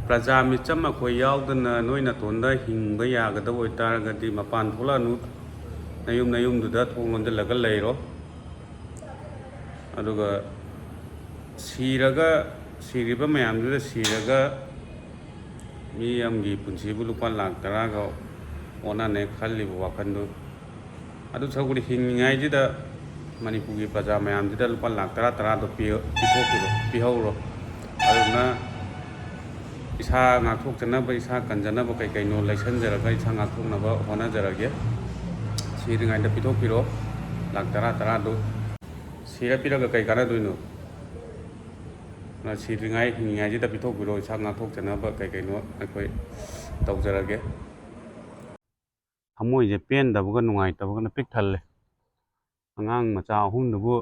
ꯄ꯭ꯔꯖꯥ ꯃꯤꯆꯝ ꯑꯩꯈꯣꯏ ꯌꯥꯎꯗꯅ ꯅꯣꯏ ꯅꯇꯣꯟꯗ ꯍꯤꯡꯕ ꯌꯥꯒꯗꯕ ꯑꯣꯏꯇꯥꯔꯒꯗꯤ ꯃꯄꯥꯟ ꯊꯣꯛꯂꯛꯑꯅꯨ, ꯅꯌꯨꯝꯗꯨꯗ ꯊꯣꯡ ꯂꯣꯟꯁꯤꯜꯂꯒ ꯂꯩꯔꯣ. ꯑꯗꯨꯒ ꯁꯤꯔꯤꯕ ꯃꯌꯥꯝꯗꯨꯗ ꯁꯤꯔꯒ ꯃꯤ ꯑꯃꯒꯤ ꯄꯨꯟꯁꯤꯕꯨ ꯂꯨꯄꯥ ꯂꯥꯛ 10ꯒ ꯑꯣꯟꯅꯅꯦ ꯈꯜꯂꯤꯕ ꯋꯥꯈꯟꯗꯨ, ꯑꯗꯨ ꯁꯔꯨꯛꯄꯨꯗꯤ ꯍꯤꯡꯉꯤꯉꯩꯁꯤꯗ ꯃꯅꯤꯄꯨꯔꯒꯤ ꯄ꯭ꯔꯖꯥ ꯃꯌꯥꯝꯁꯤꯗ ꯂꯨꯄꯥ ꯂꯥꯛ 10ꯗꯣ ꯄꯤꯍꯧꯔꯣ. ꯑꯗꯨꯅ ꯏꯁꯥ ꯉꯥꯛꯊꯣꯛꯆꯅꯕ, ꯏꯁꯥ ꯀꯟꯖꯅꯕ ꯀꯩꯅꯣ ꯂꯩꯁꯟꯖꯔꯒ ꯏꯁꯥ ꯉꯥꯛꯊꯣꯛꯅꯕ ꯍꯣꯠꯅꯖꯔꯒꯦ. ꯁꯤꯔꯤꯉꯩꯗ ꯄꯤꯊꯣꯛꯄꯤꯔꯣ ꯂꯥꯛ 10ꯗꯣ. ꯁꯤꯔ ꯄꯤꯔꯒ ꯀꯩ ꯀꯥꯟꯅꯗꯣꯏꯅꯣ? ꯁꯤꯗ꯭ꯔꯤꯉꯩ ꯍꯤꯡꯉꯤꯉꯩꯁꯤꯗ ꯄꯤꯊꯣꯛꯄꯤꯔꯣ, ꯏꯁꯥ ꯉꯥꯛꯊꯣꯛꯆꯅꯕ ꯀꯩꯅꯣ ꯑꯩꯈꯣꯏ ꯇꯧꯖꯔꯒꯦ. ꯊꯃꯣꯏꯁꯦ ꯄꯦꯟꯗꯕꯒ ꯅꯨꯡꯉꯥꯏꯇꯕꯒꯅ ꯄꯤꯛ ꯊꯜꯂꯦ. ꯑꯉꯥꯡ ꯃꯆꯥ 3ꯗꯨꯕꯨ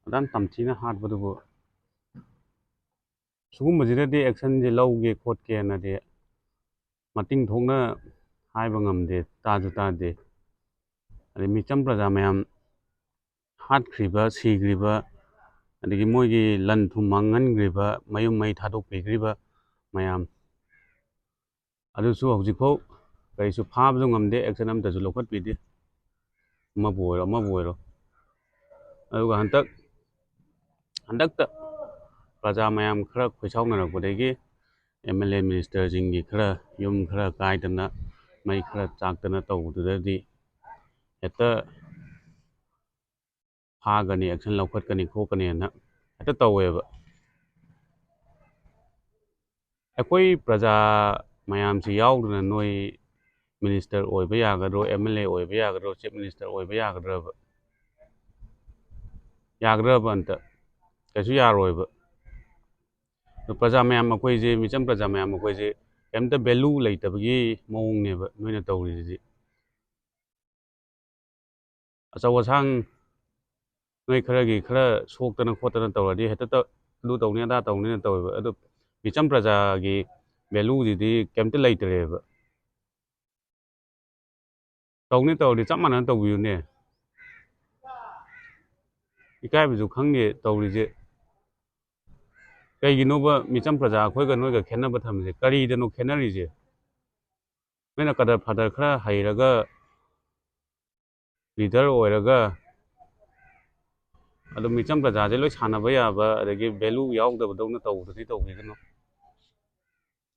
ꯑꯗꯥꯝ ꯇꯝꯊꯤꯅ ꯍꯥꯠꯄꯗꯨꯕꯨ, ꯁꯤꯒꯨꯝꯕꯁꯤꯗꯗꯤ ꯑꯦꯛꯁꯟꯁꯦ ꯂꯧꯒꯦ ꯈꯣꯠꯀꯦꯅꯗꯤ ꯃꯇꯤꯡ ꯊꯣꯛꯅ ꯍꯥꯏꯕ ꯉꯝꯗꯦ, ꯇꯥꯁꯨ ꯇꯥꯗꯦ. ꯑꯗꯩ ꯃꯤꯆꯝ ꯄ꯭ꯔꯖꯥ ꯃꯌꯥꯝ ꯍꯥꯠꯈ꯭ꯔꯤꯕ, ꯁꯤꯈ꯭ꯔꯤꯕ, ꯑꯗꯒꯤ ꯃꯣꯏꯒꯤ ꯂꯟ ꯊꯨꯝ ꯃꯥꯡꯍꯟꯈ꯭ꯔꯤꯕ, ꯃꯌꯨꯝ ꯃꯩ ꯊꯥꯗꯣꯛꯄꯤꯈ꯭ꯔꯤꯕ ꯃꯌꯥꯝ ꯑꯗꯨꯁꯨ ꯍꯧꯖꯤꯛꯐꯥꯎ ꯀꯔꯤꯁꯨ ꯐꯥꯕꯁꯨ ꯉꯝꯗꯦ, ꯑꯦꯛꯁꯟ ꯑꯝꯇꯁꯨ ꯂꯧꯈꯠꯄꯤꯗꯦ, ꯑꯃꯕꯨ ꯑꯣꯏꯔꯣ. ꯑꯗꯨꯒ ꯍꯟꯗꯛꯇ ꯄ꯭ꯔꯖꯥ ꯃꯌꯥꯝ ꯈꯔ ꯈꯣꯏꯁꯥꯎꯅꯔꯛꯄꯗꯒꯤ MLA ꯃꯤꯅꯤꯁꯇꯔꯁꯤꯡꯒꯤ ꯈꯔ ꯌꯨꯝ ꯈꯔ ꯀꯥꯏꯗꯅ, ꯃꯩ ꯈꯔ ꯆꯥꯛꯇꯅ ꯇꯧꯕꯗꯨꯗꯗꯤ ꯍꯦꯛꯇ ꯐꯥꯒꯅꯤ, ꯑꯦꯛꯁꯟ ꯂꯧꯈꯠꯀꯅꯤ ꯈꯣꯠꯀꯅꯤꯅ ꯍꯦꯛꯇ ꯇꯧꯋꯦꯕ. ꯑꯩꯈꯣꯏ ꯄ꯭ꯔꯖꯥ ꯃꯌꯥꯝꯁꯤ ꯌꯥꯎꯗꯅ ꯅꯣꯏ ꯃꯤꯅꯤꯁꯇꯔ ꯑꯣꯏꯕ ꯌꯥꯒꯗ꯭ꯔꯣ, MLA ꯑꯣꯏꯕ ꯌꯥꯒꯗ꯭ꯔꯣ, ꯆꯤꯞ ꯃꯤꯅꯤꯁꯇꯔ ꯑꯣꯏꯕ ꯌꯥꯒꯗ꯭ꯔꯕ? ꯑꯝꯇ? ꯀꯩꯁꯨ ꯌꯥꯔꯣꯏꯕ. ꯄ꯭ꯔꯖꯥ ꯃꯌꯥꯝ ꯑꯩꯈꯣꯏꯁꯦ, ꯃꯤꯆꯝ ꯄ꯭ꯔꯖꯥ ꯃꯌꯥꯝ ꯑꯩꯈꯣꯏꯁꯦ ꯀꯩꯝꯇ ꯚꯦꯂꯨ ꯂꯩꯇꯕꯒꯤ ꯃꯑꯣꯡꯅꯦꯕ ꯅꯣꯏꯅ ꯇꯧꯔꯤꯁꯤꯗꯤ. ꯑꯆꯧ ꯑꯁꯥꯡ ꯅꯣꯏ ꯈꯔ ꯁꯣꯛꯇꯅ ꯈꯣꯠꯇꯅ ꯇꯧꯔꯗꯤ ꯍꯦꯛꯇ ꯑꯗꯨ ꯇꯧꯅꯤ ꯑꯗꯥ ꯇꯧꯅꯤꯅ ꯇꯧꯋꯦꯕ. ꯑꯗꯨ ꯃꯤꯆꯝ ꯄ꯭ꯔꯖꯥꯒꯤ ꯚꯦꯂꯨꯁꯤꯗꯤ ꯀꯩꯝꯇ ꯂꯩꯇ꯭ꯔꯦꯕ. ꯇꯧꯔꯗꯤ ꯆꯞ ꯃꯥꯟꯅꯅ ꯇꯧꯕꯤꯌꯨꯅꯦ. ꯏꯀꯥꯏꯕꯁꯨ ꯈꯪꯗꯦ ꯇꯧꯔꯤꯁꯦ. ꯀꯩꯒꯤꯅꯣꯕ ꯃꯤꯆꯝ ꯄ꯭ꯔꯖꯥ ꯑꯩꯈꯣꯏꯒ ꯅꯣꯏꯒ ꯈꯦꯠꯅꯕ ꯊꯝꯃꯤꯁꯦ? ꯀꯔꯤꯗꯅꯣ ꯈꯦꯠꯅꯔꯤꯁꯦ? ꯅꯣꯏꯅ ꯀꯗꯔ ꯐꯥꯗꯔ ꯈꯔ ꯍꯩꯔꯒ, ꯂꯤꯗꯔ ꯑꯣꯏꯔꯒ, ꯑꯗꯨ ꯃꯤꯆꯝ ꯄ꯭ꯔꯖꯥꯁꯦ ꯂꯣꯏ ꯁꯥꯟꯅꯕ ꯌꯥꯕ, ꯑꯗꯒꯤ ꯚꯦꯂꯨ ꯌꯥꯎꯗꯕꯗꯧꯅ ꯇꯧꯕꯗꯨꯗꯤ ꯇꯧꯕꯤꯒꯅꯨ.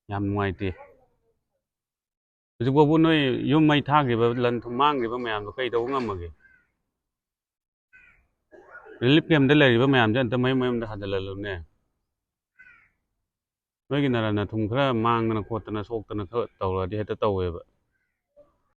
ꯌꯥꯝ ꯅꯨꯡꯉꯥꯏꯇꯦ. ꯍꯧꯖꯤꯛꯐꯥꯎꯕ ꯅꯣꯏ ꯌꯨꯝ ꯃꯩ ꯊꯥꯈ꯭ꯔꯤꯕ, ꯂꯟ ꯊꯨꯝ ꯃꯥꯡꯈ꯭ꯔꯤꯕ ꯃꯌꯥꯝꯗꯣ ꯀꯩ ꯇꯧꯕ ꯉꯝꯃꯒꯦ? ꯔꯤꯂꯤꯐ ꯀꯦꯝꯞꯇ ꯂꯩꯔꯤꯕ ꯃꯌꯥꯝꯁꯦ ꯑꯝꯇ ꯃꯌꯨꯝꯗ ꯍꯟꯖꯤꯜꯍꯜꯂꯨꯅꯦ. ꯅꯣꯏꯒꯤ ꯅꯔꯟ ꯅꯊꯨꯝ ꯈꯔ ꯃꯥꯡꯗꯅ ꯈꯣꯠꯇꯅ ꯁꯣꯛꯇꯅ ꯈꯔ ꯇꯧꯔꯗꯤ ꯍꯦꯛꯇ ꯇꯧꯋꯦꯕ.